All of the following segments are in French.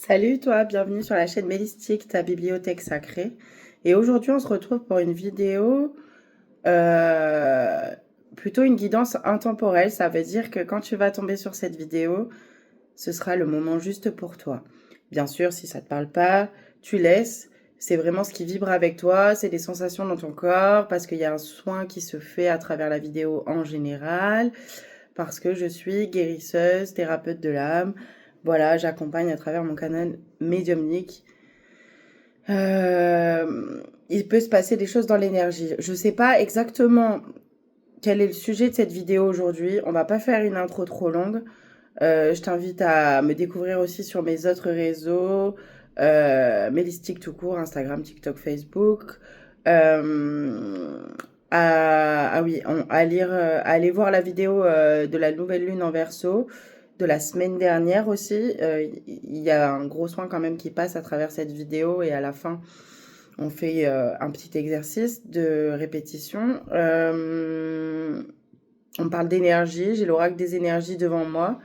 Salut toi, bienvenue sur la chaîne Mélistique, ta bibliothèque sacrée. Et aujourd'hui, on se retrouve pour une vidéo, euh, plutôt une guidance intemporelle. Ça veut dire que quand tu vas tomber sur cette vidéo, ce sera le moment juste pour toi. Bien sûr, si ça te parle pas, tu laisses. C'est vraiment ce qui vibre avec toi, c'est des sensations dans ton corps, parce qu'il y a un soin qui se fait à travers la vidéo en général, parce que je suis guérisseuse, thérapeute de l'âme. Voilà, j'accompagne à travers mon canal médiumnique. Il peut se passer des choses dans l'énergie. Je sais pas exactement quel est le sujet de cette vidéo aujourd'hui. On va pas faire une intro trop longue. Je t'invite à me découvrir aussi sur mes autres réseaux, Mélistique tout court, Instagram, TikTok, Facebook. Euh, à lire, à aller voir la vidéo de la nouvelle lune en Verseau de la semaine dernière aussi. Il y a un gros soin quand même qui passe à travers cette vidéo et à la fin, on fait un petit exercice de répétition. On parle d'énergie, j'ai l'oracle des énergies devant moi.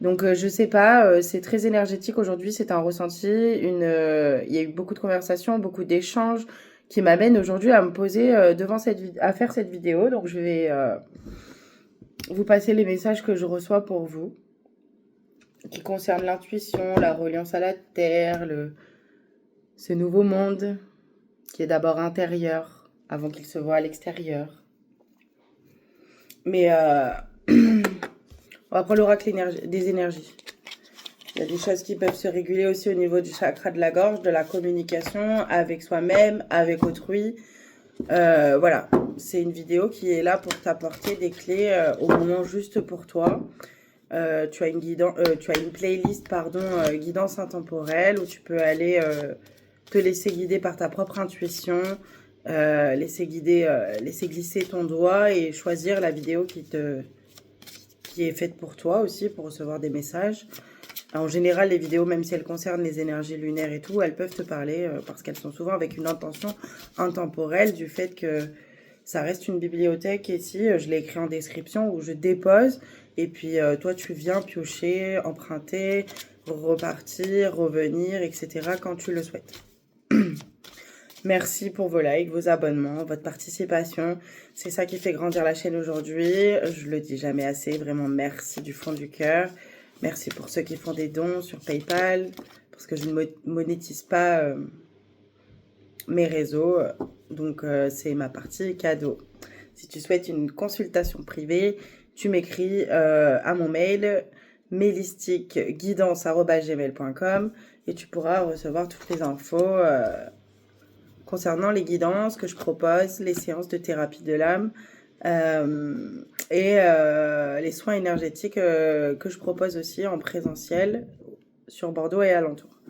Donc je sais pas, c'est très énergétique aujourd'hui, c'est un ressenti, il y a eu beaucoup de conversations, beaucoup d'échanges qui m'amènent aujourd'hui à me poser devant à faire cette vidéo. Donc je vais vous passer les messages que je reçois pour vous, qui concernent l'intuition, la reliance à la terre, ce nouveau monde qui est d'abord intérieur avant qu'il se voit à l'extérieur. Mais on va prendre l'oracle des énergies. Il y a des choses qui peuvent se réguler aussi au niveau du chakra de la gorge, de la communication avec soi-même, avec autrui. Voilà, c'est une vidéo qui est là pour t'apporter des clés au moment juste pour toi. Tu as une playlist, pardon, guidance intemporelle où tu peux aller te laisser guider par ta propre intuition, laisser glisser ton doigt et choisir la vidéo qui est faite pour toi aussi, pour recevoir des messages. En général, les vidéos, même si elles concernent les énergies lunaires et tout, elles peuvent te parler parce qu'elles sont souvent avec une intention intemporelle du fait que ça reste une bibliothèque. Ici, je l'ai écrit en description où je dépose et puis toi, tu viens piocher, emprunter, repartir, revenir, etc. quand tu le souhaites. Merci pour vos likes, vos abonnements, votre participation. C'est ça qui fait grandir la chaîne aujourd'hui. Je le dis jamais assez. Vraiment, merci du fond du cœur. Merci pour ceux qui font des dons sur PayPal, parce que je ne monétise pas mes réseaux. Donc, c'est ma partie cadeau. Si tu souhaites une consultation privée, tu m'écris à mon mail mélistiqueguidance@gmail.com et tu pourras recevoir toutes les infos concernant les guidances que je propose, les séances de thérapie de l'âme et les soins énergétiques que je propose aussi en présentiel sur Bordeaux et alentours.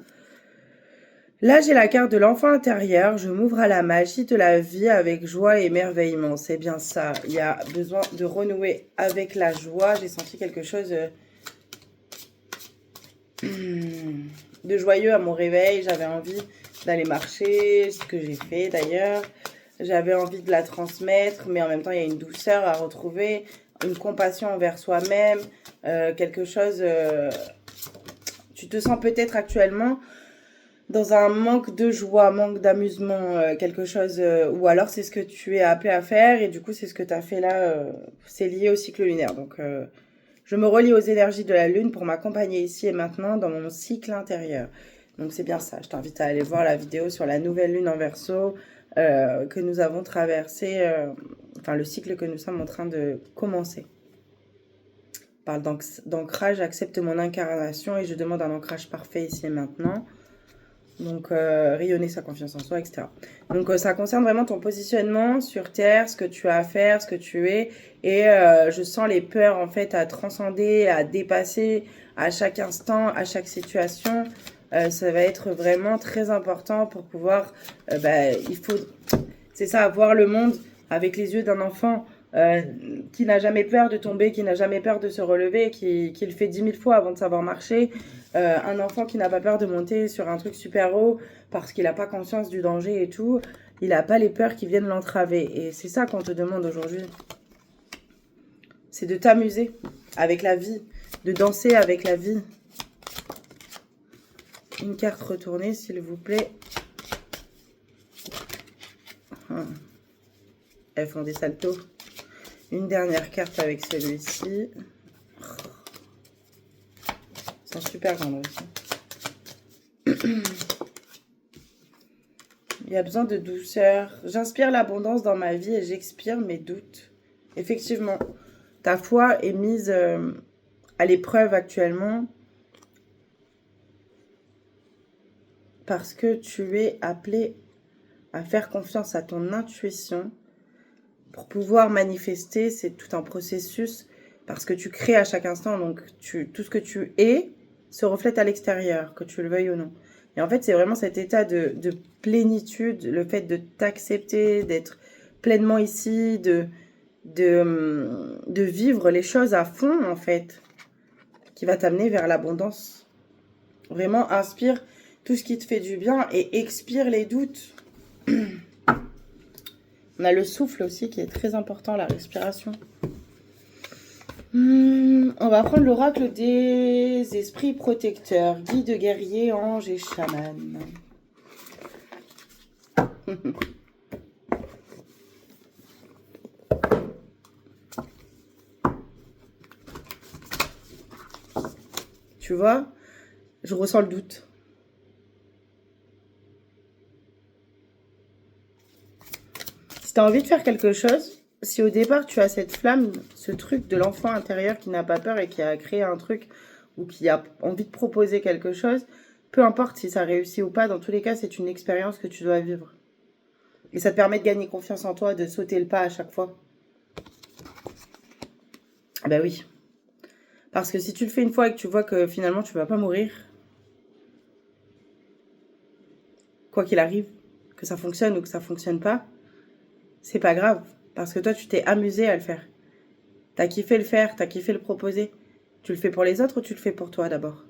Là, j'ai la carte de l'enfant intérieur. Je m'ouvre à la magie de la vie avec joie et émerveillement. C'est bien ça. Il y a besoin de renouer avec la joie. J'ai senti quelque chose de joyeux à mon réveil. J'avais envie d'aller marcher, ce que j'ai fait d'ailleurs. J'avais envie de la transmettre, mais en même temps, il y a une douceur à retrouver, une compassion envers soi-même, quelque chose... tu te sens peut-être actuellement dans un manque de joie, manque d'amusement, quelque chose... ou alors c'est ce que tu es appelé à faire, et du coup, c'est ce que tu as fait là. C'est lié au cycle lunaire. Donc, je me relie aux énergies de la Lune pour m'accompagner ici et maintenant dans mon cycle intérieur. Donc, c'est bien ça. Je t'invite à aller voir la vidéo sur la nouvelle Lune en Verseau, que nous avons traversé, enfin le cycle que nous sommes en train de commencer. On parle d'ancrage, accepte mon incarnation et je demande un ancrage parfait ici et maintenant. Donc rayonner sa confiance en soi, etc. Donc ça concerne vraiment ton positionnement sur Terre, ce que tu as à faire, ce que tu es. Et je sens les peurs en fait à transcender, à dépasser à chaque instant, à chaque situation. Ça va être vraiment très important pour pouvoir, il faut, c'est ça, voir le monde avec les yeux d'un enfant qui n'a jamais peur de tomber, qui n'a jamais peur de se relever, qui le fait 10 000 fois avant de savoir marcher. Un enfant qui n'a pas peur de monter sur un truc super haut parce qu'il n'a pas conscience du danger et tout. Il n'a pas les peurs qui viennent l'entraver. Et c'est ça qu'on te demande aujourd'hui. C'est de t'amuser avec la vie, de danser avec la vie. Une carte retournée, s'il vous plaît. Elles font des saltos. Une dernière carte avec celui-ci. Ils sont super grandes aussi. Il y a besoin de douceur. J'inspire l'abondance dans ma vie et j'expire mes doutes. Effectivement, ta foi est mise à l'épreuve actuellement parce que tu es appelé à faire confiance à ton intuition pour pouvoir manifester. C'est tout un processus parce que tu crées à chaque instant. Donc, tout ce que tu es se reflète à l'extérieur, que tu le veuilles ou non. Et en fait, c'est vraiment cet état de plénitude, le fait de t'accepter, d'être pleinement ici, de vivre les choses à fond, en fait, qui va t'amener vers l'abondance. Vraiment, inspire tout ce qui te fait du bien et expire les doutes. On a le souffle aussi qui est très important, la respiration. On va prendre l'oracle des esprits protecteurs, guides, guerriers, anges et chamans. Tu vois, je ressens le doute. Si tu as envie de faire quelque chose, si au départ tu as cette flamme, ce truc de l'enfant intérieur qui n'a pas peur et qui a créé un truc ou qui a envie de proposer quelque chose, peu importe si ça réussit ou pas, dans tous les cas, c'est une expérience que tu dois vivre. Et ça te permet de gagner confiance en toi, de sauter le pas à chaque fois. Ben oui. Parce que si tu le fais une fois et que tu vois que finalement tu vas pas mourir, quoi qu'il arrive, que ça fonctionne ou que ça fonctionne pas, c'est pas grave. Parce que toi, tu t'es amusé à le faire. T'as kiffé le faire, t'as kiffé le proposer. Tu le fais pour les autres ou tu le fais pour toi d'abord?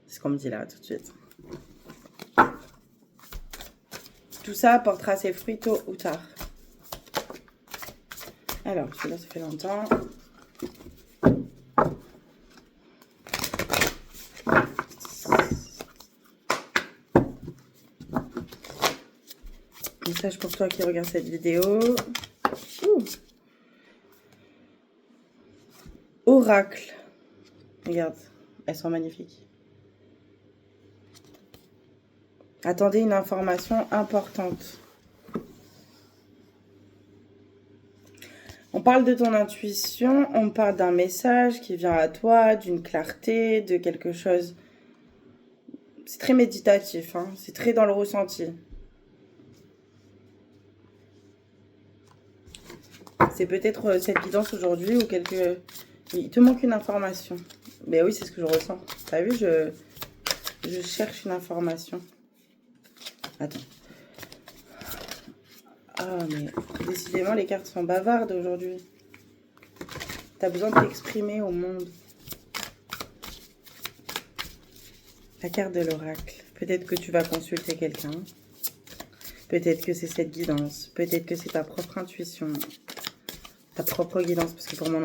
C'est ce qu'on me dit là tout de suite. Tout ça portera ses fruits tôt ou tard. Alors, celui-là, ça fait longtemps. Message pour toi qui regarde cette vidéo. Ouh. Oracle. Regarde, elles sont magnifiques. Attendez une information importante. On parle de ton intuition, on parle d'un message qui vient à toi, d'une clarté, de quelque chose. C'est très méditatif, hein, c'est très dans le ressenti. C'est peut-être cette guidance aujourd'hui ou quelque... Il te manque une information. Ben oui, c'est ce que je ressens. T'as vu, je cherche une information. Attends. Ah, mais décidément, les cartes sont bavardes aujourd'hui. T'as besoin de t'exprimer au monde. La carte de l'oracle. Peut-être que tu vas consulter quelqu'un. Peut-être que c'est cette guidance. Peut-être que c'est ta propre intuition. Ta propre guidance. Parce que pour moi,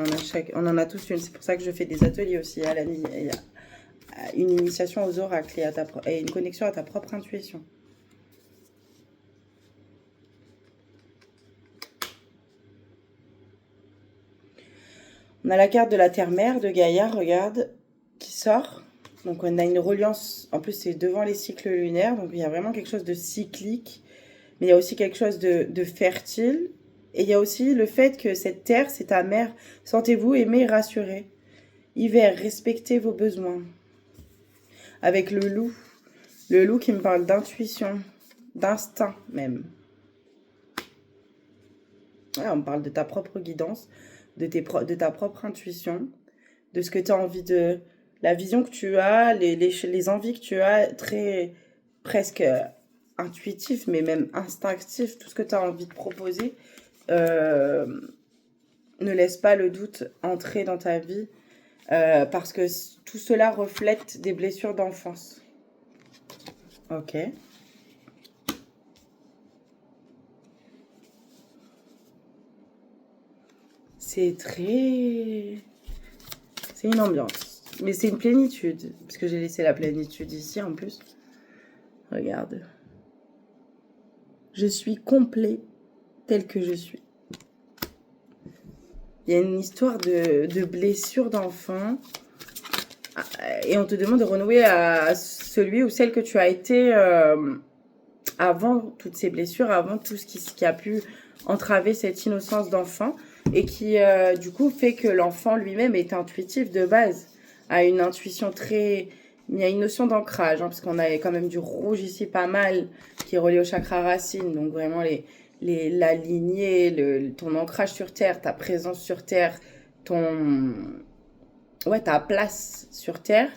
on en a tous une. C'est pour ça que je fais des ateliers aussi à la nuit. Il y a une initiation aux oracles et une connexion à ta propre intuition. On a la carte de la Terre-Mère de Gaïa, regarde, qui sort. Donc on a une reliance, en plus c'est devant les cycles lunaires, donc il y a vraiment quelque chose de cyclique, mais il y a aussi quelque chose de fertile. Et il y a aussi le fait que cette terre, c'est ta mère. Sentez-vous aimé, rassuré. Hiver, respectez vos besoins. Avec le loup qui me parle d'intuition, d'instinct même. Ouais, on me parle de ta propre guidance, de ta propre intuition, de ce que tu as envie de... La vision que tu as, les envies que tu as, très presque intuitif, mais même instinctif, tout ce que tu as envie de proposer, ne laisse pas le doute entrer dans ta vie, parce que tout cela reflète des blessures d'enfance. Ok. C'est très... C'est une ambiance. Mais c'est une plénitude. Parce que j'ai laissé la plénitude ici en plus. Regarde. Je suis complet tel que je suis. Il y a une histoire de blessure d'enfant. Et on te demande de renouer à celui ou celle que tu as été avant toutes ces blessures, avant tout ce qui a pu entraver cette innocence d'enfant. Et qui, du coup, fait que l'enfant lui-même est intuitif de base. A une intuition très... Il y a une notion d'ancrage, parce qu'on a quand même du rouge ici pas mal, qui est relié au chakra racine. Donc vraiment la lignée, ton ancrage sur Terre, ta présence sur Terre, ta place sur Terre,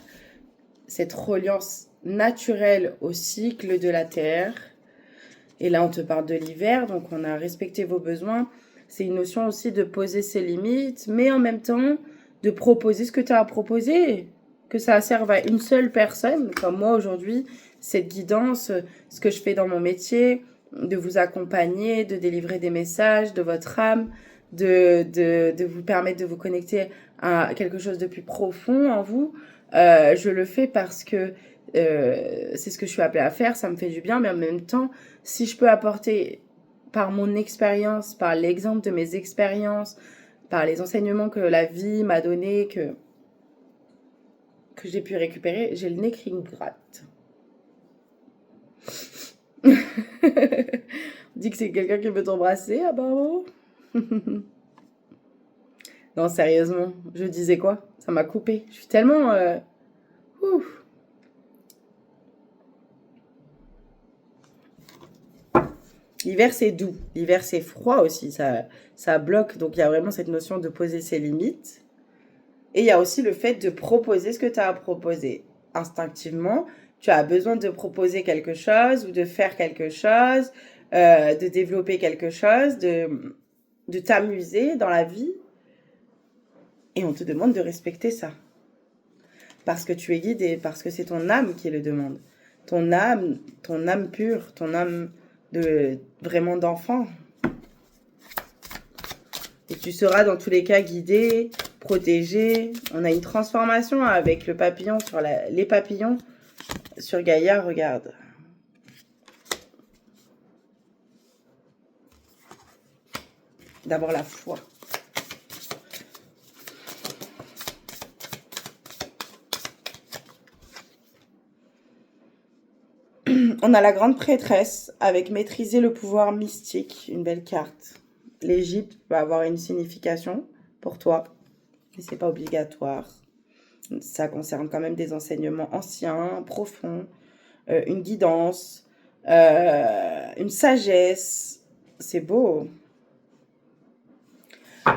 cette reliance naturelle au cycle de la Terre. Et là, on te parle de l'hiver, donc on a respecté vos besoins. C'est une notion aussi de poser ses limites, mais en même temps, de proposer ce que tu as à proposer. Que ça serve à une seule personne, comme moi aujourd'hui, cette guidance, ce que je fais dans mon métier, de vous accompagner, de délivrer des messages de votre âme, de vous permettre de vous connecter à quelque chose de plus profond en vous. Je le fais parce que c'est ce que je suis appelée à faire, ça me fait du bien, mais en même temps, si je peux apporter par mon expérience, par l'exemple de mes expériences, par les enseignements que la vie m'a donnés, que j'ai pu récupérer, j'ai le nez qui me gratte. On dit que c'est quelqu'un qui veut t'embrasser, ah bah oh. Non, sérieusement, je disais quoi? Ça m'a coupé. Je suis tellement... Ouf. L'hiver, c'est doux. L'hiver, c'est froid aussi. Ça bloque. Donc, il y a vraiment cette notion de poser ses limites. Et il y a aussi le fait de proposer ce que tu as à proposer. Instinctivement, tu as besoin de proposer quelque chose ou de faire quelque chose, de développer quelque chose, de t'amuser dans la vie. Et on te demande de respecter ça. Parce que tu es guidé, parce que c'est ton âme qui le demande. Ton âme pure, ton âme vraiment d'enfant. Et tu seras dans tous les cas guidé, protégé. On a une transformation avec le papillon sur les papillons sur Gaïa, regarde. D'abord la foi. On a la grande prêtresse avec maîtriser le pouvoir mystique, une belle carte. L'Égypte va avoir une signification pour toi, mais c'est pas obligatoire. Ça concerne quand même des enseignements anciens, profonds, une guidance, une sagesse. C'est beau.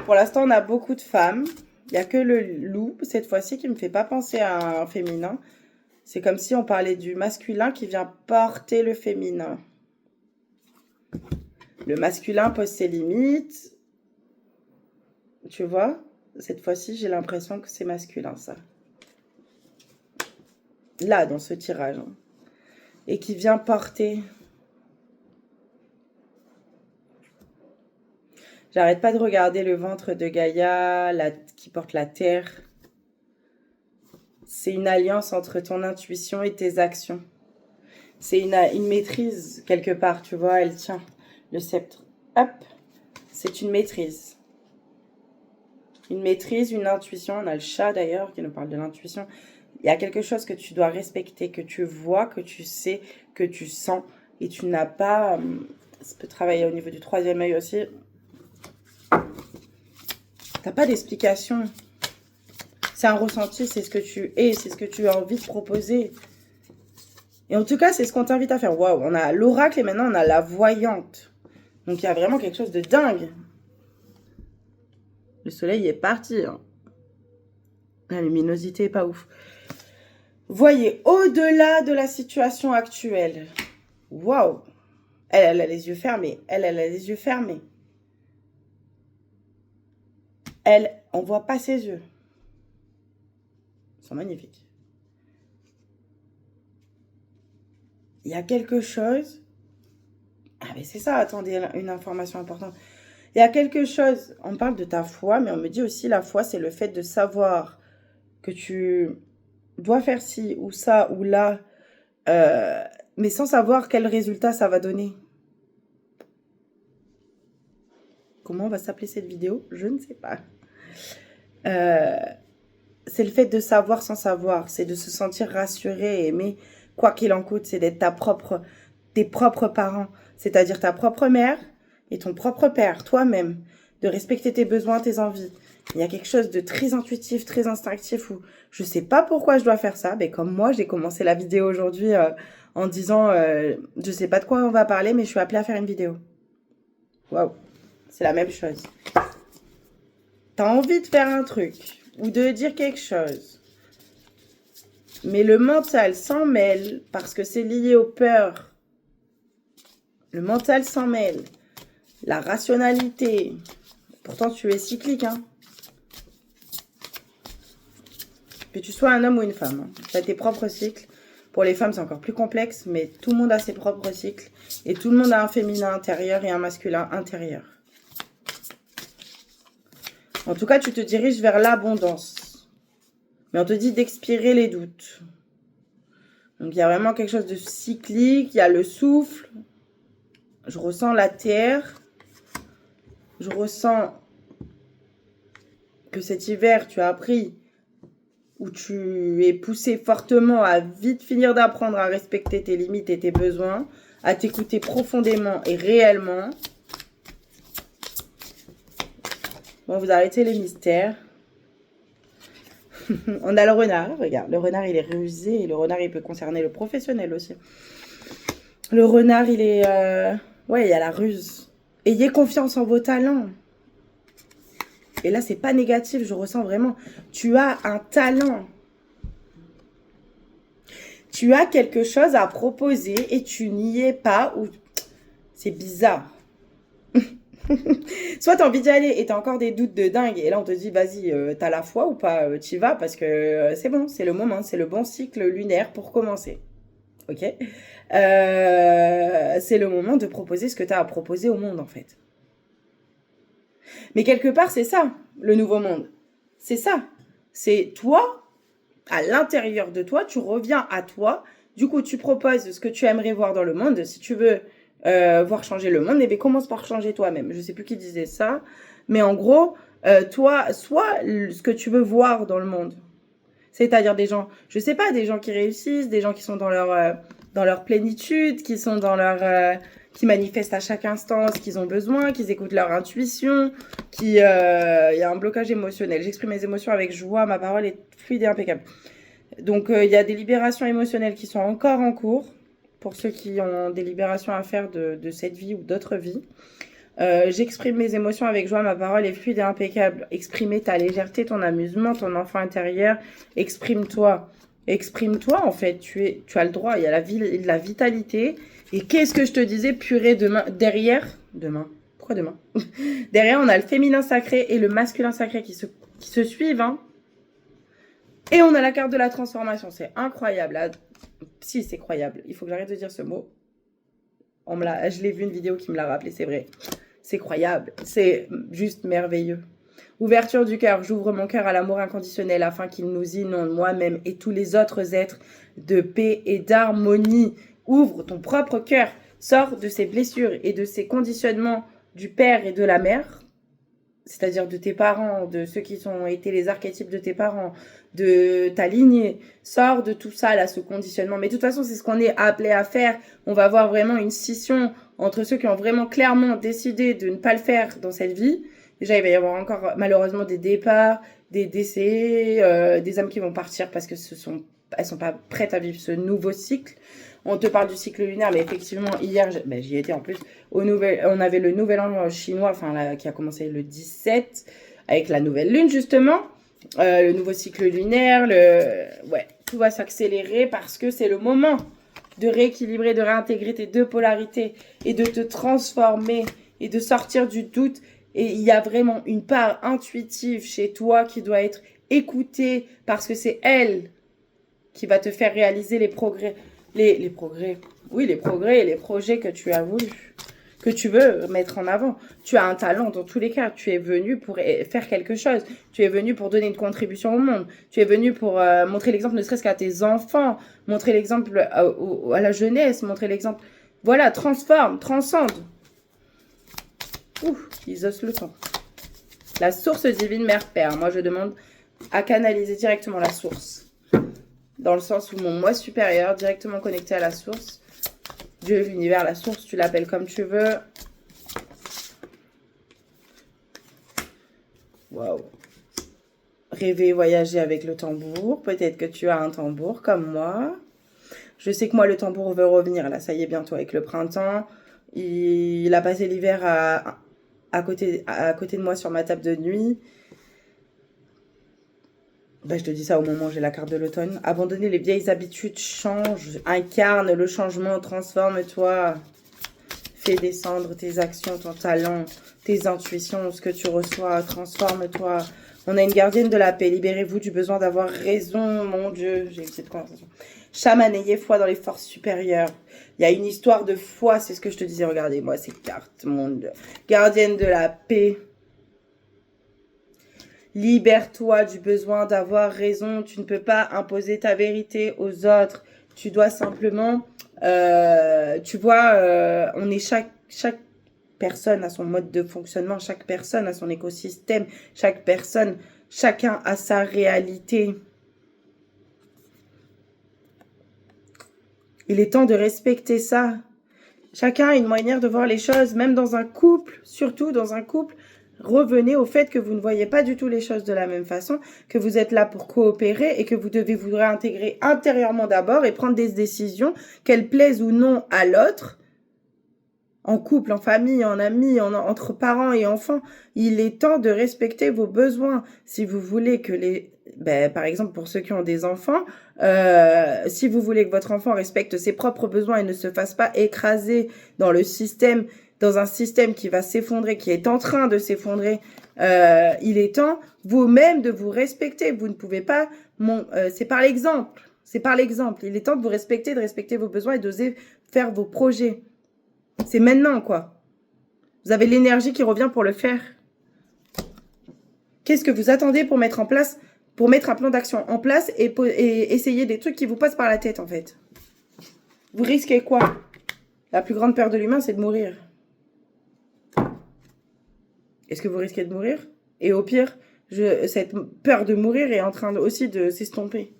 Pour l'instant, on a beaucoup de femmes. Il n'y a que le loup, cette fois-ci, qui ne me fait pas penser à un féminin. C'est comme si on parlait du masculin qui vient porter le féminin. Le masculin pose ses limites. Tu vois? Cette fois-ci, j'ai l'impression que c'est masculin, ça. Là, dans ce tirage. Hein. Et qui vient porter. J'arrête pas de regarder le ventre de Gaïa, qui porte la terre. C'est une alliance entre ton intuition et tes actions. C'est une maîtrise, quelque part, tu vois, elle tient le sceptre. Hop, c'est une maîtrise. Une maîtrise, une intuition. On a le chat, d'ailleurs, qui nous parle de l'intuition. Il y a quelque chose que tu dois respecter, que tu vois, que tu sais, que tu sens. Et tu n'as pas... ça peut travailler au niveau du troisième œil aussi. T'as pas d'explication. C'est un ressenti, c'est ce que tu es, c'est ce que tu as envie de proposer. Et en tout cas, c'est ce qu'on t'invite à faire. Waouh, on a l'oracle et maintenant on a la voyante. Donc il y a vraiment quelque chose de dingue. Le soleil est parti. Hein. La luminosité est pas ouf. Voyez au-delà de la situation actuelle. Waouh. Elle a les yeux fermés. Elle a les yeux fermés. On voit pas ses yeux. Ils sont magnifiques. Il y a quelque chose... Ah mais c'est ça, attendez, une information importante. Il y a quelque chose, on parle de ta foi, mais on me dit aussi la foi, c'est le fait de savoir que tu dois faire ci ou ça ou là, mais sans savoir quel résultat ça va donner. Comment va s'appeler cette vidéo? Je ne sais pas. C'est le fait de savoir sans savoir, c'est de se sentir rassuré et aimé, quoi qu'il en coûte, c'est d'être tes propres parents, c'est-à-dire ta propre mère et ton propre père, toi-même, de respecter tes besoins, tes envies. Il y a quelque chose de très intuitif, très instinctif où je sais pas pourquoi je dois faire ça, mais comme moi, j'ai commencé la vidéo aujourd'hui en disant je sais pas de quoi on va parler, mais je suis appelée à faire une vidéo. Waouh, c'est la même chose. T'as envie de faire un truc ou de dire quelque chose, mais le mental s'en mêle parce que c'est lié aux peurs. Le mental s'en mêle. La rationalité. Pourtant, tu es cyclique, hein. Que tu sois un homme ou une femme, hein. Tu as tes propres cycles. Pour les femmes, c'est encore plus complexe, mais tout le monde a ses propres cycles. Et tout le monde a un féminin intérieur et un masculin intérieur. En tout cas, tu te diriges vers l'abondance. Mais on te dit d'expirer les doutes. Donc, il y a vraiment quelque chose de cyclique. Il y a le souffle. Je ressens la terre. Je ressens que cet hiver, tu as appris, où tu es poussé fortement à vite finir d'apprendre à respecter tes limites et tes besoins, à t'écouter profondément et réellement. Bon, vous arrêtez les mystères. On a le renard, regarde, le renard il est rusé et le renard il peut concerner le professionnel aussi. Le renard il est... ouais, il y a la ruse. Ayez confiance en vos talents. Et là, c'est pas négatif, je ressens vraiment. Tu as un talent. Tu as quelque chose à proposer et tu n'y es pas. Ou c'est bizarre. Soit tu as envie d'y aller et tu as encore des doutes de dingue. Et là, on te dit, vas-y, t'as la foi ou pas, t'y vas parce que c'est bon, c'est le moment, c'est le bon cycle lunaire pour commencer. Ok, c'est le moment de proposer ce que tu as à proposer au monde, en fait. Mais quelque part, c'est ça, le nouveau monde. C'est ça. C'est toi, à l'intérieur de toi, tu reviens à toi. Du coup, tu proposes ce que tu aimerais voir dans le monde. Si tu veux voir changer le monde, eh bien, commence par changer toi-même. Je ne sais plus qui disait ça. Mais en gros, toi, sois ce que tu veux voir dans le monde. C'est-à-dire des gens, je sais pas, des gens qui réussissent, des gens qui sont dans leur plénitude, qui sont dans qui manifestent à chaque instant ce qu'ils ont besoin, qu'ils écoutent leur intuition, il y a un blocage émotionnel. J'exprime mes émotions avec joie, ma parole est fluide et impeccable. Donc, il y a des libérations émotionnelles qui sont encore en cours, pour ceux qui ont des libérations à faire de cette vie ou d'autres vies. J'exprime mes émotions avec joie, ma parole est fluide et impeccable. Exprimer ta légèreté, ton amusement, ton enfant intérieur. Exprime-toi. Exprime-toi, en fait. Tu as le droit. Il y a la vitalité. Et qu'est-ce que je te disais, purée, derrière, pourquoi demain? Derrière, on a le féminin sacré et le masculin sacré qui se suivent, hein. Et on a la carte de la transformation. C'est incroyable. Si, c'est croyable. Il faut que j'arrête de dire ce mot. Je l'ai vu une vidéo qui me l'a rappelé, c'est vrai. C'est croyable. C'est juste merveilleux. Ouverture du cœur. J'ouvre mon cœur à l'amour inconditionnel afin qu'il nous inonde, moi-même et tous les autres êtres, de paix et d'harmonie. Ouvre ton propre cœur. Sors de ces blessures et de ces conditionnements du père et de la mère. C'est-à-dire de tes parents, de ceux qui ont été les archétypes de tes parents, de ta lignée. Sors de tout ça, là, ce conditionnement. Mais de toute façon, c'est ce qu'on est appelé à faire. On va avoir vraiment une scission entre ceux qui ont vraiment clairement décidé de ne pas le faire dans cette vie. Déjà, il va y avoir encore malheureusement des départs, des décès, des âmes qui vont partir parce que elles sont pas prêtes à vivre ce nouveau cycle. On te parle du cycle lunaire, mais effectivement, hier, j'y étais en plus. On avait le nouvel an chinois, qui a commencé le 17, avec la nouvelle lune, justement. Le nouveau cycle lunaire, tout va s'accélérer parce que c'est le moment de rééquilibrer, de réintégrer tes deux polarités et de te transformer et de sortir du doute. Et il y a vraiment une part intuitive chez toi qui doit être écoutée parce que c'est elle qui va te faire réaliser les progrès. Les progrès et les projets que tu as voulu, que tu veux mettre en avant. Tu as un talent dans tous les cas. Tu es venu pour faire quelque chose. Tu es venu pour donner une contribution au monde. Tu es venu pour montrer l'exemple, ne serait-ce qu'à tes enfants, montrer l'exemple à la jeunesse, montrer l'exemple. Voilà, transforme, transcende. Ouh, ils osent le temps. La source divine, Mère Père. Moi, je demande à canaliser directement la source. Dans le sens où mon moi supérieur, directement connecté à la source. Dieu, l'univers, la source, tu l'appelles comme tu veux. Waouh. Rêver, voyager avec le tambour. Peut-être que tu as un tambour comme moi. Je sais que moi, le tambour veut revenir. Là, ça y est, bientôt avec le printemps. Il a passé l'hiver à côté de moi sur ma table de nuit. Ben, je te dis ça au moment où j'ai la carte de l'automne. Abandonner les vieilles habitudes, change, incarne le changement, transforme-toi. Fais descendre tes actions, ton talent, tes intuitions, ce que tu reçois, transforme-toi. On a une gardienne de la paix. Libérez-vous du besoin d'avoir raison, mon Dieu. J'ai eu cette conversation. Chaman, ayez foi dans les forces supérieures. Il y a une histoire de foi, c'est ce que je te disais. Regardez-moi ces cartes, mon Dieu. Gardienne de la paix. Libère-toi du besoin d'avoir raison. Tu ne peux pas imposer ta vérité aux autres. Tu dois simplement... tu vois, on est chaque personne a son mode de fonctionnement. Chaque personne a son écosystème. Chaque personne, chacun a sa réalité. Il est temps de respecter ça. Chacun a une manière de voir les choses, même dans un couple, surtout dans un couple. Revenez au fait que vous ne voyez pas du tout les choses de la même façon, que vous êtes là pour coopérer et que vous devez vous réintégrer intérieurement d'abord et prendre des décisions, qu'elles plaisent ou non à l'autre, en couple, en famille, en amis, entre parents et enfants. Il est temps de respecter vos besoins. Si vous voulez que par exemple, pour ceux qui ont des enfants, si vous voulez que votre enfant respecte ses propres besoins et ne se fasse pas écraser dans le système, dans un système qui va s'effondrer, qui est en train de s'effondrer, il est temps vous-même de vous respecter. Vous ne pouvez pas... c'est par l'exemple. C'est par l'exemple. Il est temps de vous respecter, de respecter vos besoins et d'oser faire vos projets. C'est maintenant, quoi. Vous avez l'énergie qui revient pour le faire. Qu'est-ce que vous attendez pour mettre en place, pour mettre un plan d'action en place et essayer des trucs qui vous passent par la tête, en fait? Vous risquez quoi? La plus grande peur de l'humain, c'est de mourir. Est-ce que vous risquez de mourir? Et au pire, cette peur de mourir est en train aussi de s'estomper.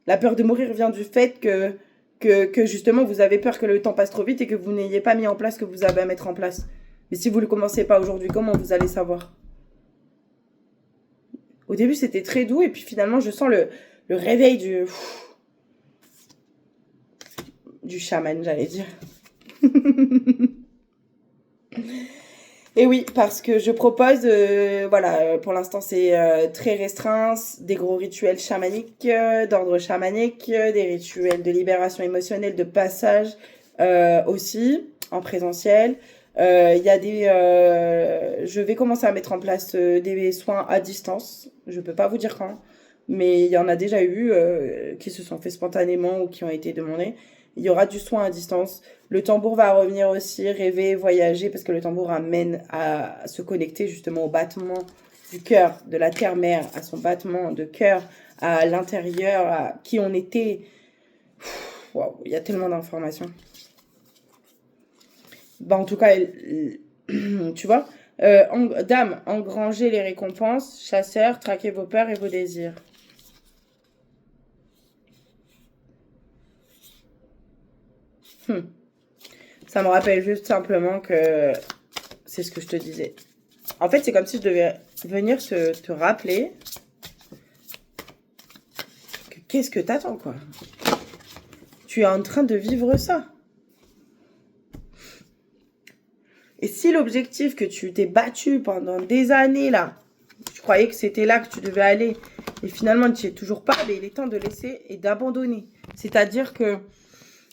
La peur de mourir vient du fait que justement vous avez peur que le temps passe trop vite et que vous n'ayez pas mis en place ce que vous avez à mettre en place. Mais si vous ne le commencez pas aujourd'hui, comment vous allez savoir? Au début, c'était très doux et puis finalement, je sens le réveil du chaman, j'allais dire. Et oui, parce que je propose, voilà, pour l'instant c'est très restreint, des gros rituels chamaniques, d'ordre chamanique, des rituels de libération émotionnelle, de passage aussi, en présentiel. Il y a je vais commencer à mettre en place des soins à distance, je peux pas vous dire quand, mais il y en a déjà eu qui se sont faits spontanément ou qui ont été demandés. Il y aura du soin à distance. Le tambour va revenir aussi, rêver, voyager, parce que le tambour amène à se connecter justement au battement du cœur, de la terre-mère, à son battement de cœur, à l'intérieur, à qui on était. Waouh, il y a tellement d'informations. Bah, en tout cas, tu vois, dame, engrangez les récompenses, chasseurs, traquez vos peurs et vos désirs. Ça me rappelle juste simplement que c'est ce que je te disais. En fait, c'est comme si je devais venir te rappeler que qu'est-ce que t'attends, quoi. Tu es en train de vivre ça. Et si l'objectif que tu t'es battu pendant des années, là, tu croyais que c'était là que tu devais aller, et finalement, tu n'y es toujours pas, mais il est temps de laisser et d'abandonner. C'est-à-dire que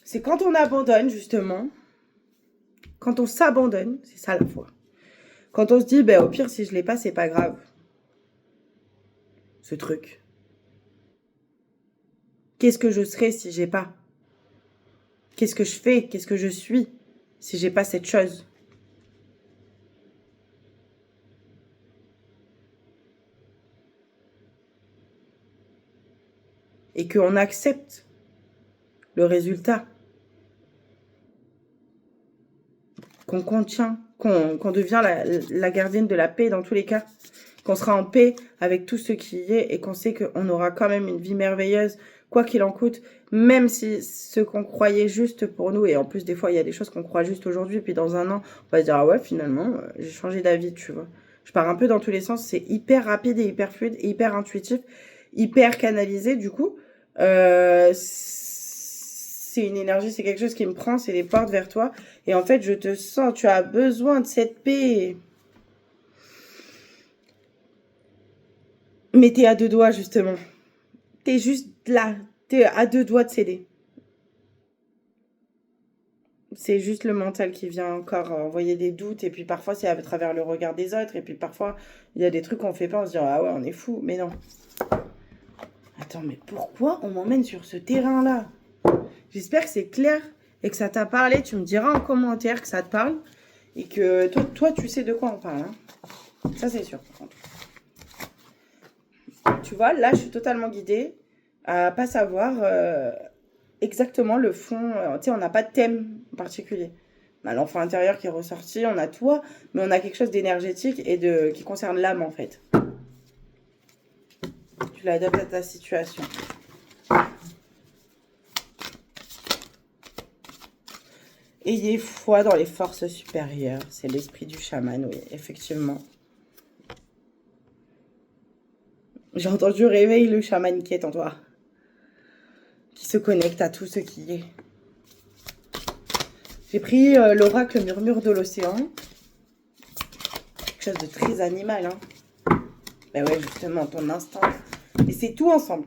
c'est quand on abandonne, justement, quand on s'abandonne, c'est ça la foi. Quand on se dit, ben, au pire, si je l'ai pas, c'est pas grave. Ce truc. Qu'est-ce que je serai si j'ai pas? Qu'est-ce que je fais? Qu'est-ce que je suis? si j'ai pas cette chose. Et qu'on accepte le résultat. Qu'on contient, qu'on devient la gardienne de la paix dans tous les cas. Qu'on sera en paix avec tout ce qui y est et qu'on sait qu'on aura quand même une vie merveilleuse, quoi qu'il en coûte, même si ce qu'on croyait juste pour nous, et en plus des fois il y a des choses qu'on croit juste aujourd'hui, puis dans un an on va se dire ah ouais finalement j'ai changé d'avis, tu vois. Je pars un peu dans tous les sens, c'est hyper rapide et hyper fluide, et hyper intuitif, hyper canalisé du coup. C'est une énergie, c'est quelque chose qui me prend, c'est les portes vers toi, et en fait je te sens, tu as besoin de cette paix. Mais t'es à deux doigts, justement. T'es juste là. T'es à deux doigts de céder. C'est juste le mental qui vient encore envoyer des doutes. Et puis parfois, c'est à travers le regard des autres. Et puis parfois, il y a des trucs qu'on fait pas. On se dit, ah ouais, on est fou. Mais non. Attends, mais pourquoi on m'emmène sur ce terrain-là? J'espère que c'est clair et que ça t'a parlé. Tu me diras en commentaire que ça te parle. Et que toi tu sais de quoi on parle. Hein. Ça, c'est sûr. Tu vois, là, je suis totalement guidée à pas savoir exactement le fond. Tu sais, on n'a pas de thème en particulier. On a l'enfant intérieur qui est ressorti, on a toi, mais on a quelque chose d'énergétique et qui concerne l'âme, en fait. Tu l'adaptes à ta situation. Ayez foi dans les forces supérieures. C'est l'esprit du chaman, oui, effectivement. J'ai entendu réveille le chaman qui est en toi. Qui se connecte à tout ce qui est. J'ai pris l'oracle murmure de l'océan. Quelque chose de très animal, hein. Ben ouais, justement, ton instinct. Et c'est tout ensemble.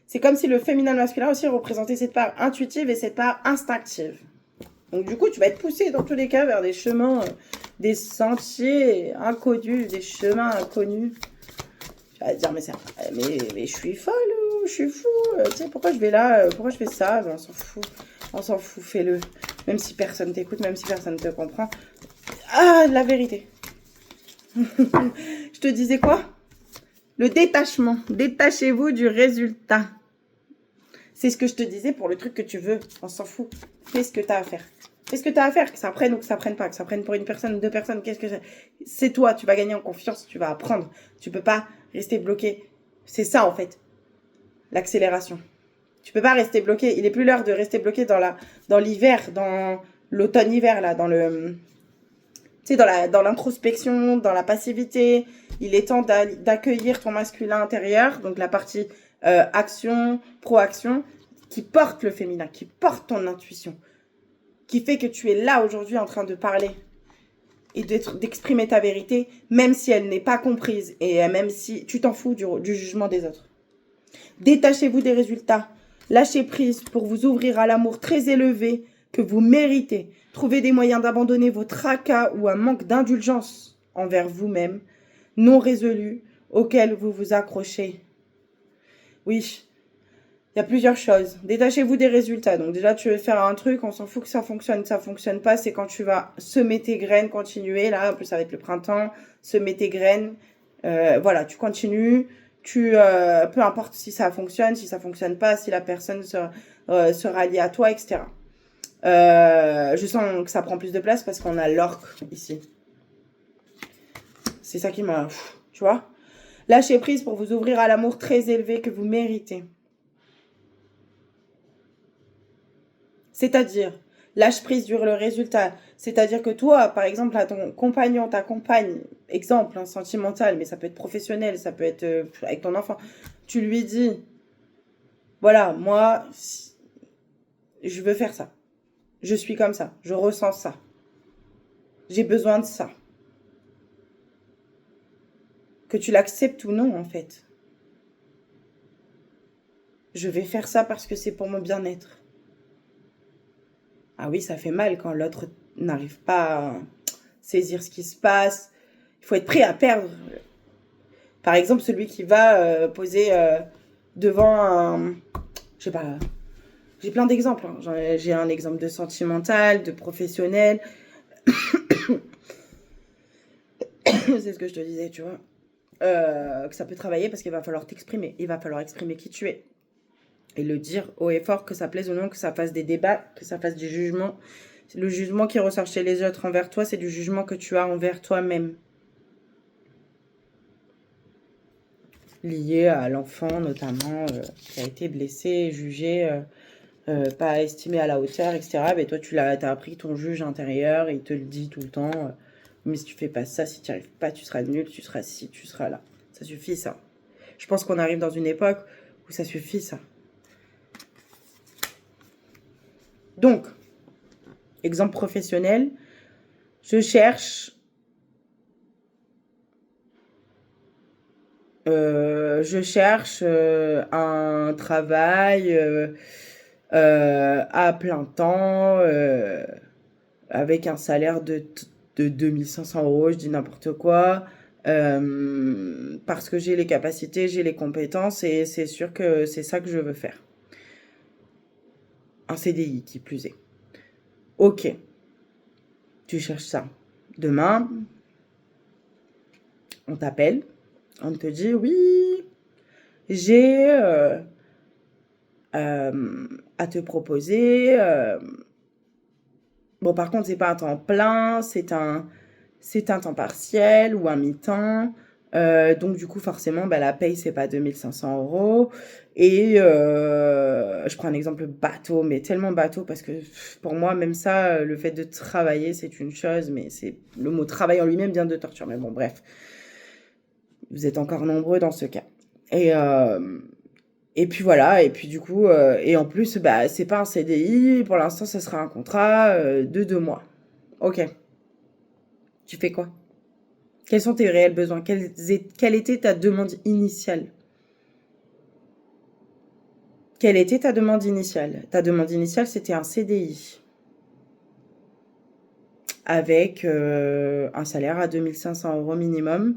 C'est comme si le féminin et le masculin aussi représentait cette part intuitive et cette part instinctive. Donc du coup, tu vas être poussé dans tous les cas vers des chemins, des sentiers inconnus, des chemins inconnus. Tu vas te dire, mais je suis folle, je suis fou. Tu sais, pourquoi je vais là, pourquoi je fais ça? Ben, on s'en fout. On s'en fout, fais-le. Même si personne t'écoute, même si personne te comprend. Ah, la vérité. Je te disais quoi? Le détachement. Détachez-vous du résultat. C'est ce que je te disais pour le truc que tu veux. On s'en fout. Fais ce que tu as à faire. Fais ce que tu as à faire. Que ça prenne ou que ça prenne pas. Que ça prenne pour une personne ou deux personnes. Qu'est-ce que c'est toi. Tu vas gagner en confiance. Tu vas apprendre. Tu peux pas rester bloqué. C'est ça, en fait. L'accélération. Tu peux pas rester bloqué. Il est plus l'heure de rester bloqué dans l'hiver, dans l'automne-hiver, là, dans le... Tu sais, dans l'introspection, dans la passivité. Il est temps d'accueillir ton masculin intérieur, donc la partie action, proaction, qui porte le féminin, qui porte ton intuition, qui fait que tu es là aujourd'hui en train de parler et d'exprimer ta vérité, même si elle n'est pas comprise et même si tu t'en fous du jugement des autres. Détachez-vous des résultats. Lâchez prise pour vous ouvrir à l'amour très élevé que vous méritez. Trouvez des moyens d'abandonner vos tracas ou un manque d'indulgence envers vous-même, non résolu, auquel vous vous accrochez. Oui, il y a plusieurs choses. Détachez-vous des résultats. Donc déjà, tu veux faire un truc, on s'en fout que ça fonctionne pas. C'est quand tu vas semer tes graines, continuer. Là, en plus avec le printemps, semer tes graines. Voilà, tu continues. Peu importe si ça fonctionne pas, si la personne se rallie à toi, etc. Je sens que ça prend plus de place parce qu'on a l'orque ici. C'est ça qui m'a... Tu vois? Lâchez prise pour vous ouvrir à l'amour très élevé que vous méritez. C'est-à-dire, lâche prise sur le résultat. C'est-à-dire que toi, par exemple, à ton compagnon, ta compagne, exemple, hein, sentimental, mais ça peut être professionnel, ça peut être avec ton enfant, tu lui dis, voilà, moi, je veux faire ça. Je suis comme ça. Je ressens ça. J'ai besoin de ça. Que tu l'acceptes ou non, en fait. Je vais faire ça parce que c'est pour mon bien-être. Ah oui, ça fait mal quand l'autre n'arrive pas à saisir ce qui se passe. Il faut être prêt à perdre. Par exemple, celui qui va poser devant un... Je sais pas... J'ai plein d'exemples. Hein. J'ai un exemple de sentimental, de professionnel. C'est ce que je te disais, tu vois. Que ça peut travailler parce qu'il va falloir t'exprimer. Il va falloir exprimer qui tu es. Et le dire haut et fort, que ça plaise ou non, que ça fasse des débats, que ça fasse du jugement. Le jugement qui ressort chez les autres envers toi, c'est du jugement que tu as envers toi-même. Lié à l'enfant, notamment, qui a été blessé, jugé, pas estimé à la hauteur, etc. Mais toi, tu as appris ton juge intérieur, et il te le dit tout le temps. Mais si tu fais pas ça, si tu n'y arrives pas, tu seras nul, tu seras ci, tu seras là. Ça suffit, ça. Je pense qu'on arrive dans une époque où ça suffit, ça. Donc, exemple professionnel, je cherche un travail à plein temps avec un salaire de 2500 €, je dis n'importe quoi, parce que j'ai les capacités, j'ai les compétences et c'est sûr que c'est ça que je veux faire. Un CDI qui plus est. Ok, tu cherches ça. Demain, on t'appelle, on te dit oui, j'ai à te proposer. Bon, par contre, c'est pas un temps plein, c'est un temps partiel ou un mi-temps. Donc, du coup, forcément, bah, la paye, c'est pas 2500 €. Et je prends un exemple bateau, mais tellement bateau parce que pour moi, même ça, le fait de travailler, c'est une chose, mais c'est le mot travail en lui-même vient de torture. Mais bon, bref, vous êtes encore nombreux dans ce cas. Et puis voilà, et puis du coup, et en plus, bah, c'est pas un CDI, pour l'instant, ça sera un contrat de 2 mois. Ok, tu fais quoi? Quels sont tes réels besoins? Quelle était ta demande initiale? Quelle était ta demande initiale? Ta demande initiale, c'était un CDI avec un salaire à 2500 € minimum,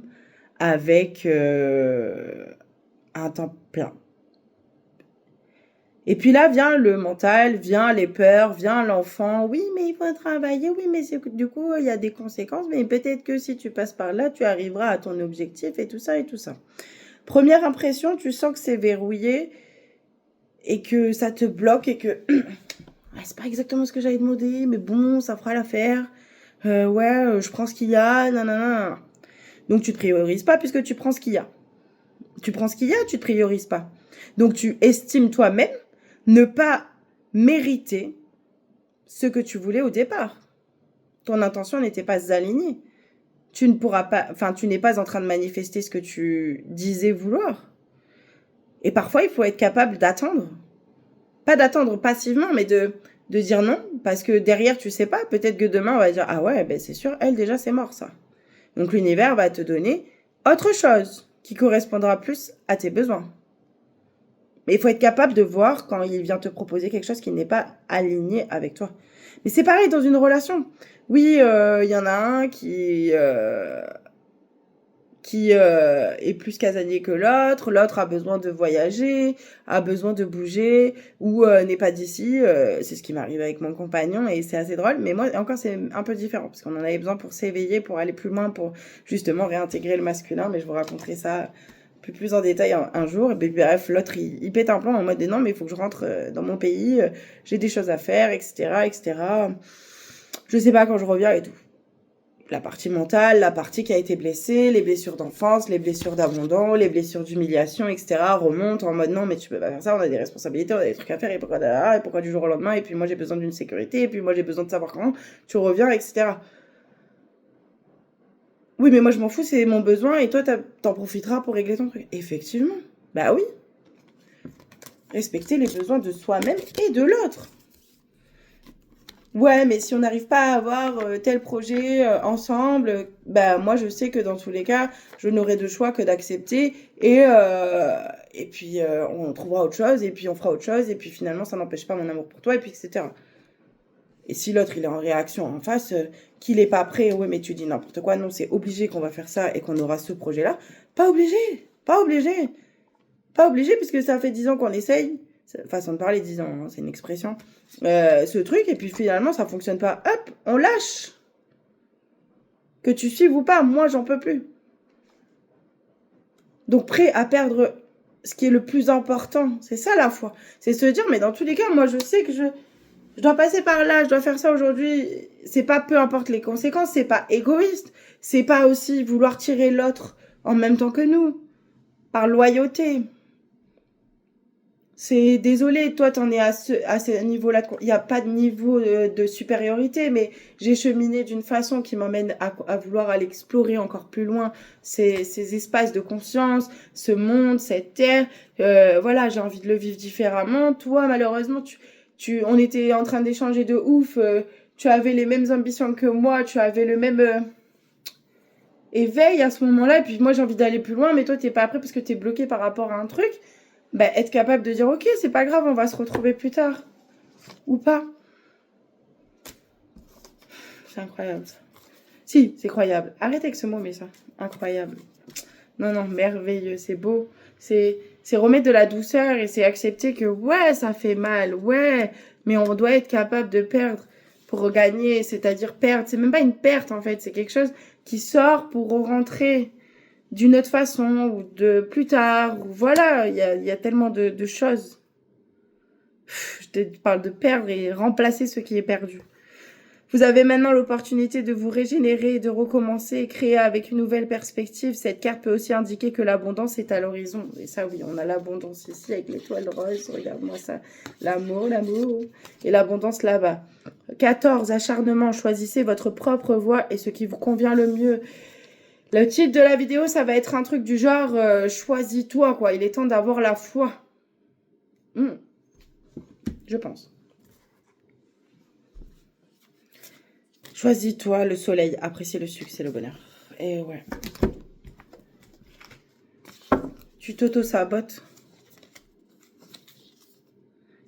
avec un temps plein. Et puis là vient le mental, vient les peurs, vient l'enfant. Oui, mais il faut travailler. Oui, mais du coup, il y a des conséquences. Mais peut-être que si tu passes par là, tu arriveras à ton objectif et tout ça et tout ça. Première impression, tu sens que c'est verrouillé et que ça te bloque et que c'est pas exactement ce que j'avais demandé, mais bon, ça fera l'affaire. Je prends ce qu'il y a. Nanana. Donc tu te priorises pas puisque tu prends ce qu'il y a. Tu prends ce qu'il y a, tu te priorises pas. Donc tu estimes toi-même ne pas mériter ce que tu voulais au départ. Ton intention n'était pas alignée. Tu ne pourras pas, tu n'es pas en train de manifester ce que tu disais vouloir. Et parfois, il faut être capable d'attendre. Pas d'attendre passivement, mais de dire non, parce que derrière, tu sais pas, peut-être que demain, on va dire, ah ouais, ben c'est sûr, elle déjà, c'est mort, ça. Donc l'univers va te donner autre chose qui correspondra plus à tes besoins. Mais il faut être capable de voir quand il vient te proposer quelque chose qui n'est pas aligné avec toi. Mais c'est pareil dans une relation. Oui, il y en a un qui est plus casanier que l'autre. L'autre a besoin de voyager, a besoin de bouger, ou n'est pas d'ici. C'est ce qui m'arrive avec mon compagnon et c'est assez drôle. Mais moi, encore, c'est un peu différent parce qu'on en avait besoin pour s'éveiller, pour aller plus loin, pour justement réintégrer le masculin. Mais je vous raconterai ça plus en détail un jour. Et puis bref, l'autre, il pète un plan en mode non, mais il faut que je rentre dans mon pays, j'ai des choses à faire, etc., etc. Je sais pas quand je reviens et tout. La partie mentale, la partie qui a été blessée, les blessures d'enfance, les blessures d'abandon, les blessures d'humiliation, etc. remontent en mode non, mais tu peux pas faire ça, on a des responsabilités, on a des trucs à faire, et pourquoi du jour au lendemain, et puis moi j'ai besoin d'une sécurité, et puis moi j'ai besoin de savoir quand tu reviens, etc. Oui, mais moi je m'en fous, c'est mon besoin, et toi t'en profiteras pour régler ton truc. Effectivement, bah oui. Respecter les besoins de soi-même et de l'autre. Ouais, mais si on n'arrive pas à avoir tel projet ensemble, bah moi je sais que dans tous les cas, je n'aurai de choix que d'accepter et puis on trouvera autre chose et puis on fera autre chose et puis finalement ça n'empêche pas mon amour pour toi et puis etc. Et si l'autre il est en réaction en face, qu'il est pas prêt, ouais mais tu dis n'importe quoi, non c'est obligé qu'on va faire ça et qu'on aura ce projet-là, pas obligé, pas obligé, pas obligé puisque ça fait 10 ans qu'on essaye. façon de parler, disons, hein, c'est une expression, ce truc, et puis finalement, ça fonctionne pas. Hop, on lâche. Que tu suives ou pas, moi, j'en peux plus. Donc, prêt à perdre ce qui est le plus important. C'est ça, la foi. C'est se dire, mais dans tous les cas, moi, je sais que je dois passer par là, je dois faire ça aujourd'hui. C'est pas peu importe les conséquences, c'est pas égoïste. C'est pas aussi vouloir tirer l'autre en même temps que nous, par loyauté. C'est désolé, toi, t'en es à ce niveau-là. Il n'y a pas de niveau de supériorité, mais j'ai cheminé d'une façon qui m'emmène à vouloir aller explorer encore plus loin ces espaces de conscience, ce monde, cette terre. Voilà, j'ai envie de le vivre différemment. Toi, malheureusement, on était en train d'échanger de ouf. Tu avais les mêmes ambitions que moi, tu avais le même éveil à ce moment-là. Et puis moi, j'ai envie d'aller plus loin, mais toi, t'es pas prêt parce que t'es bloqué par rapport à un truc. Bah, être capable de dire, ok, c'est pas grave, on va se retrouver plus tard. Ou pas. C'est incroyable, ça. Si, c'est croyable. Arrête avec ce mot, mais ça. Incroyable. Non, non, merveilleux, c'est beau. C'est remettre de la douceur et c'est accepter que, ouais, ça fait mal, ouais, mais on doit être capable de perdre pour regagner, c'est-à-dire perdre. C'est même pas une perte, en fait, c'est quelque chose qui sort pour rentrer d'une autre façon ou de plus tard. Ou voilà, il y a tellement de choses. Je te parle de perdre et remplacer ce qui est perdu. Vous avez maintenant l'opportunité de vous régénérer, de recommencer et créer avec une nouvelle perspective. Cette carte peut aussi indiquer que l'abondance est à l'horizon. Et ça, oui, on a l'abondance ici avec l'étoile rose. Regarde-moi ça. L'amour, l'amour. Et l'abondance là-bas. 14. Acharnement. Choisissez votre propre voie et ce qui vous convient le mieux. Le titre de la vidéo, ça va être un truc du genre choisis-toi, quoi. Il est temps d'avoir la foi. Je pense. Choisis-toi le soleil. Apprécie le succès, le bonheur. Et ouais. Tu t'auto-sabotes.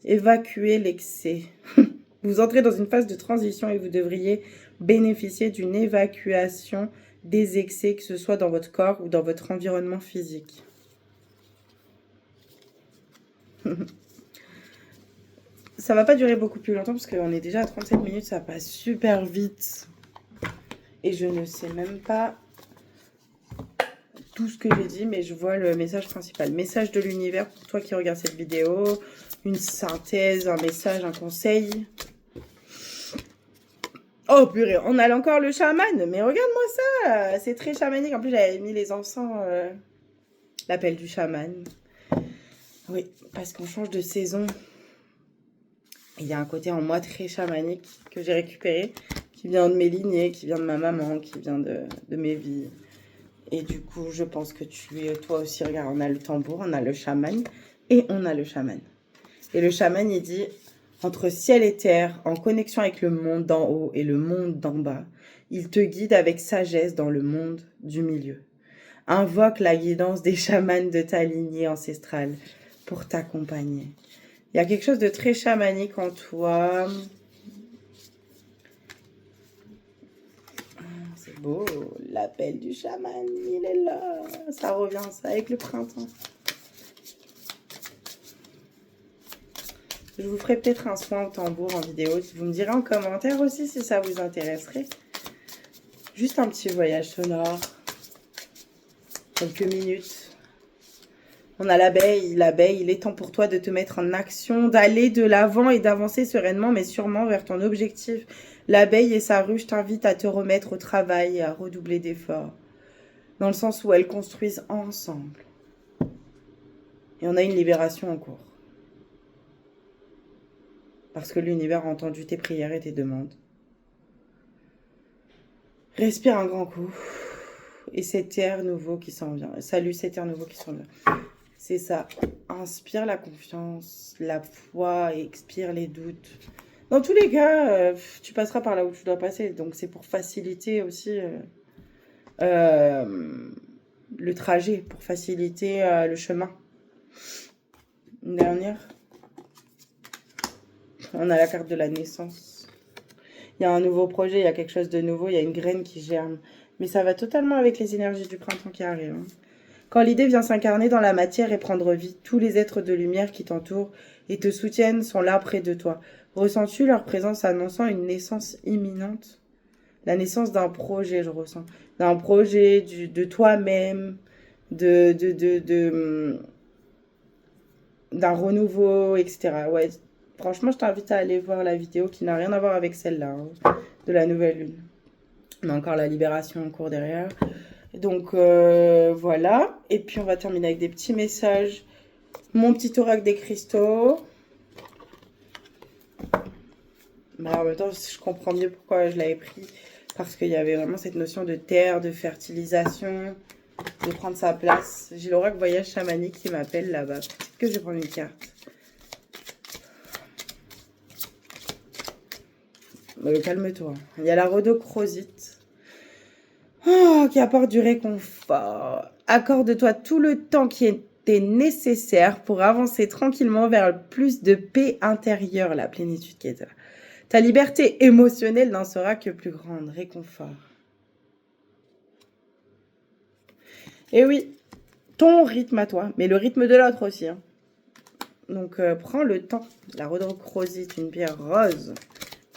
Évacuer l'excès. Vous entrez dans une phase de transition et vous devriez bénéficier d'une évacuation des excès, que ce soit dans votre corps ou dans votre environnement physique. Ça va pas durer beaucoup plus longtemps parce qu'on est déjà à 37 minutes, ça passe super vite. Et je ne sais même pas tout ce que j'ai dit, mais je vois le message principal. Message de l'univers pour toi qui regarde cette vidéo. Une synthèse, un message, un conseil. Oh purée, on a encore le chaman. Mais regarde-moi ça, c'est très chamanique. En plus, j'avais mis les encens, l'appel du chaman. Oui, parce qu'on change de saison. Il y a un côté en moi très chamanique que j'ai récupéré, qui vient de mes lignées, qui vient de ma maman, qui vient de mes vies. Et du coup, je pense que toi aussi, regarde, on a le tambour, on a le chaman et on a le chaman. Et le chaman, il dit, entre ciel et terre, en connexion avec le monde d'en haut et le monde d'en bas, il te guide avec sagesse dans le monde du milieu. Invoque la guidance des chamans de ta lignée ancestrale pour t'accompagner. Il y a quelque chose de très chamanique en toi. C'est beau, l'appel du chaman, il est là. Ça revient, ça, avec le printemps. Je vous ferai peut-être un soin au tambour en vidéo. Vous me direz en commentaire aussi si ça vous intéresserait. Juste un petit voyage sonore. Quelques minutes. On a l'abeille. L'abeille, il est temps pour toi de te mettre en action, d'aller de l'avant et d'avancer sereinement, mais sûrement vers ton objectif. L'abeille et sa ruche t'invitent à te remettre au travail et à redoubler d'efforts. Dans le sens où elles construisent ensemble. Et on a une libération en cours. Parce que l'univers a entendu tes prières et tes demandes. Respire un grand coup. Et cet air nouveau qui s'en vient. Salut cet air nouveau qui s'en vient. C'est ça. Inspire la confiance, la foi et expire les doutes. Dans tous les cas, tu passeras par là où tu dois passer. Donc c'est pour faciliter aussi le trajet, pour faciliter le chemin. Une dernière. On a la carte de la naissance. Il y a un nouveau projet, il y a quelque chose de nouveau, il y a une graine qui germe. Mais ça va totalement avec les énergies du printemps qui arrivent. Quand l'idée vient s'incarner dans la matière et prendre vie, tous les êtres de lumière qui t'entourent et te soutiennent sont là près de toi. Ressens-tu leur présence annonçant une naissance imminente? La naissance d'un projet, je ressens. D'un projet, de toi-même, d'un renouveau, etc. Ouais, franchement, je t'invite à aller voir la vidéo qui n'a rien à voir avec celle-là, hein, de la nouvelle lune. On a encore la libération en cours derrière. Donc, voilà. Et puis, on va terminer avec des petits messages. Mon petit oracle des cristaux. Bah, en même temps, je comprends mieux pourquoi je l'avais pris. Parce qu'il y avait vraiment cette notion de terre, de fertilisation, de prendre sa place. J'ai l'oracle voyage chamanique qui m'appelle là-bas. Peut-être que je vais prendre une carte. Calme-toi. Il y a la rhodochrosite. Oh, qui apporte du réconfort. Accorde-toi tout le temps qui était nécessaire pour avancer tranquillement vers plus de paix intérieure, la plénitude qui est là. Ta liberté émotionnelle n'en sera que plus grande. Réconfort. Et oui, ton rythme à toi, mais le rythme de l'autre aussi. Hein. Donc, prends le temps. La rhodochrosite, une pierre rose.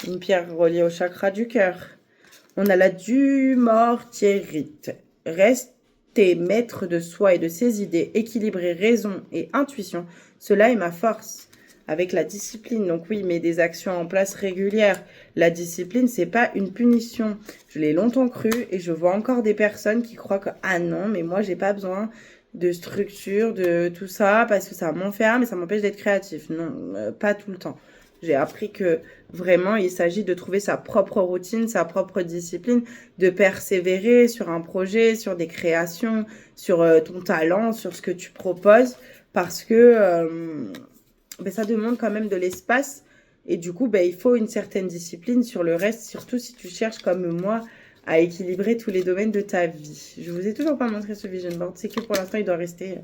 Une pierre reliée au chakra du cœur. On a la dumortierite. Rester maître de soi et de ses idées, équilibrer raison et intuition, cela est ma force. Avec la discipline, donc oui, mais des actions en place régulières. La discipline, c'est pas une punition. Je l'ai longtemps cru et je vois encore des personnes qui croient que ah non, mais moi j'ai pas besoin de structure, de tout ça parce que ça m'enferme et ça m'empêche d'être créatif. Non, pas tout le temps. J'ai appris que vraiment, il s'agit de trouver sa propre routine, sa propre discipline, de persévérer sur un projet, sur des créations, sur ton talent, sur ce que tu proposes, parce que ça demande quand même de l'espace. Et du coup, il faut une certaine discipline sur le reste, surtout si tu cherches, comme moi, à équilibrer tous les domaines de ta vie. Je vous ai toujours pas montré ce vision board. C'est que pour l'instant, il doit rester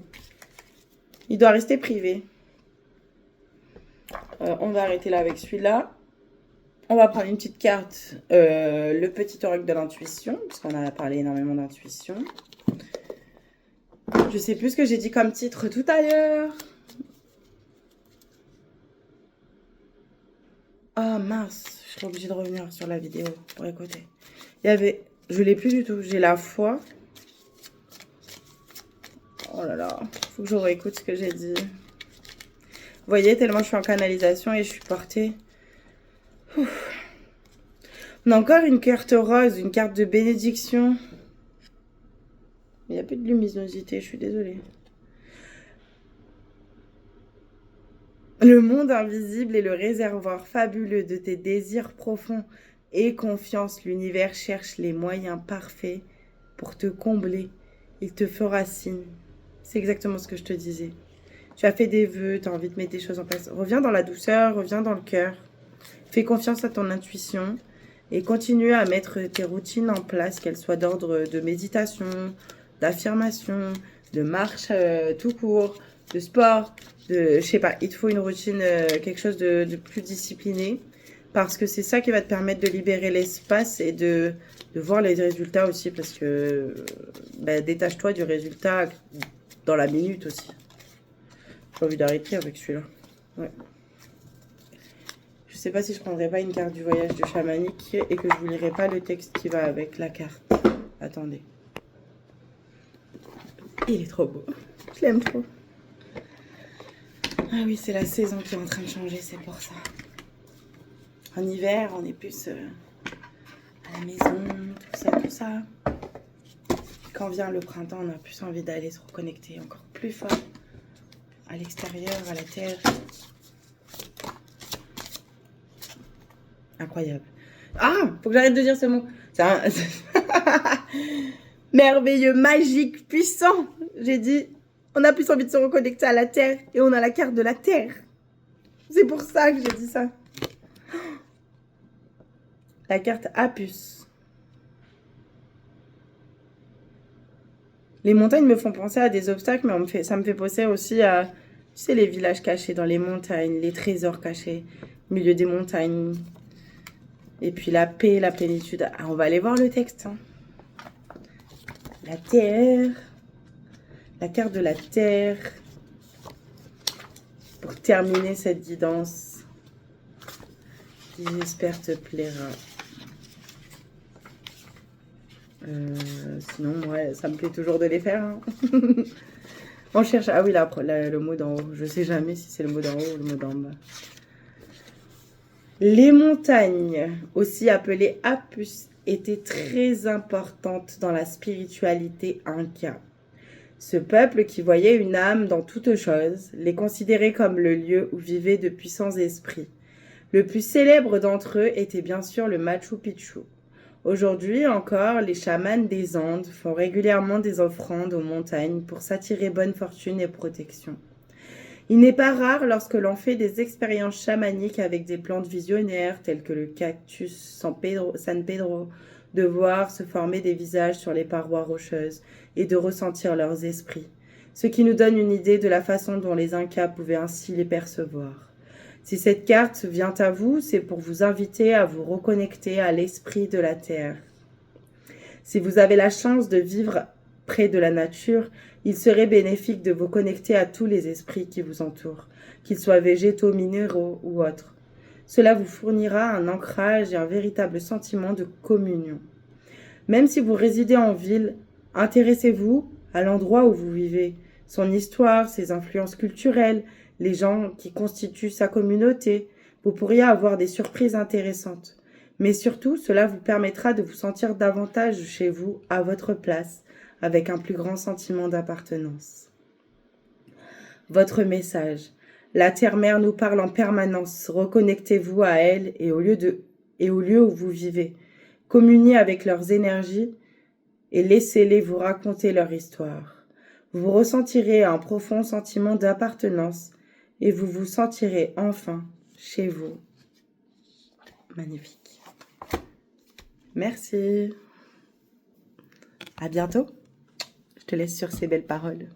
privé. On va arrêter là avec celui-là. On va prendre une petite carte, le petit oracle de l'intuition, parce qu'on a parlé énormément d'intuition. Je sais plus ce que j'ai dit comme titre tout à l'heure. Ah mince, je serais obligée de revenir sur la vidéo pour écouter. Il y avait, je l'ai plus du tout, j'ai la foi. Oh là là, faut que je réécoute ce que j'ai dit. Vous voyez, tellement je suis en canalisation et je suis portée. Ouf. On a encore une carte rose, une carte de bénédiction. Il n'y a plus de luminosité, je suis désolée. Le monde invisible est le réservoir fabuleux de tes désirs profonds. Aie confiance, l'univers cherche les moyens parfaits pour te combler. Il te fera signe. C'est exactement ce que je te disais. Tu as fait des vœux, tu as envie de mettre des choses en place. Reviens dans la douceur, reviens dans le cœur. Fais confiance à ton intuition et continue à mettre tes routines en place, qu'elles soient d'ordre de méditation, d'affirmation, de marche tout court, de sport, je sais pas, il te faut une routine, quelque chose de plus discipliné, parce que c'est ça qui va te permettre de libérer l'espace et de voir les résultats aussi, parce que détache-toi du résultat dans la minute aussi. J'ai envie d'arrêter avec celui-là. Ouais. Je sais pas si je prendrais pas une carte du voyage du chamanique et que je vous lirai pas le texte qui va avec la carte. Attendez. Il est trop beau. Je l'aime trop. Ah oui, c'est la saison qui est en train de changer, c'est pour ça. En hiver, on est plus à la maison, tout ça. Quand vient le printemps, on a plus envie d'aller se reconnecter encore plus fort à l'extérieur, à la terre. Incroyable. Ah, faut que j'arrête de dire ce mot. C'est un... merveilleux, magique, puissant. J'ai dit, on a plus envie de se reconnecter à la terre et on a la carte de la terre. C'est pour ça que j'ai dit ça. La carte Apus. Les montagnes me font penser à des obstacles, mais ça me fait penser aussi à, tu sais, les villages cachés dans les montagnes, les trésors cachés au milieu des montagnes. Et puis la paix, la plénitude. Ah, on va aller voir le texte. Hein. La terre. La carte de la Terre. Pour terminer cette guidance. Qui j'espère te plaira. Sinon, ouais, ça me plaît toujours de les faire. Hein. On cherche... Ah oui, là, le mot d'en haut. Je sais jamais si c'est le mot d'en haut ou le mot d'en bas. Les montagnes, aussi appelées Apus, étaient très importantes dans la spiritualité inca. Ce peuple qui voyait une âme dans toute chose, les considérait comme le lieu où vivaient de puissants esprits. Le plus célèbre d'entre eux était bien sûr le Machu Picchu. Aujourd'hui encore, les chamans des Andes font régulièrement des offrandes aux montagnes pour s'attirer bonne fortune et protection. Il n'est pas rare lorsque l'on fait des expériences chamaniques avec des plantes visionnaires telles que le cactus San Pedro, de voir se former des visages sur les parois rocheuses et de ressentir leurs esprits, ce qui nous donne une idée de la façon dont les Incas pouvaient ainsi les percevoir. Si cette carte vient à vous, c'est pour vous inviter à vous reconnecter à l'esprit de la terre. Si vous avez la chance de vivre près de la nature, il serait bénéfique de vous connecter à tous les esprits qui vous entourent, qu'ils soient végétaux, minéraux ou autres. Cela vous fournira un ancrage et un véritable sentiment de communion. Même si vous résidez en ville, intéressez-vous à l'endroit où vous vivez, son histoire, ses influences culturelles, les gens qui constituent sa communauté. Vous pourriez avoir des surprises intéressantes. Mais surtout, cela vous permettra de vous sentir davantage chez vous, à votre place, avec un plus grand sentiment d'appartenance. Votre message. La Terre-Mère nous parle en permanence. Reconnectez-vous à elle et au lieu où vous vivez. Communiez avec leurs énergies et laissez-les vous raconter leur histoire. Vous ressentirez un profond sentiment d'appartenance et vous vous sentirez enfin chez vous. Magnifique. Merci. À bientôt. Je te laisse sur ces belles paroles.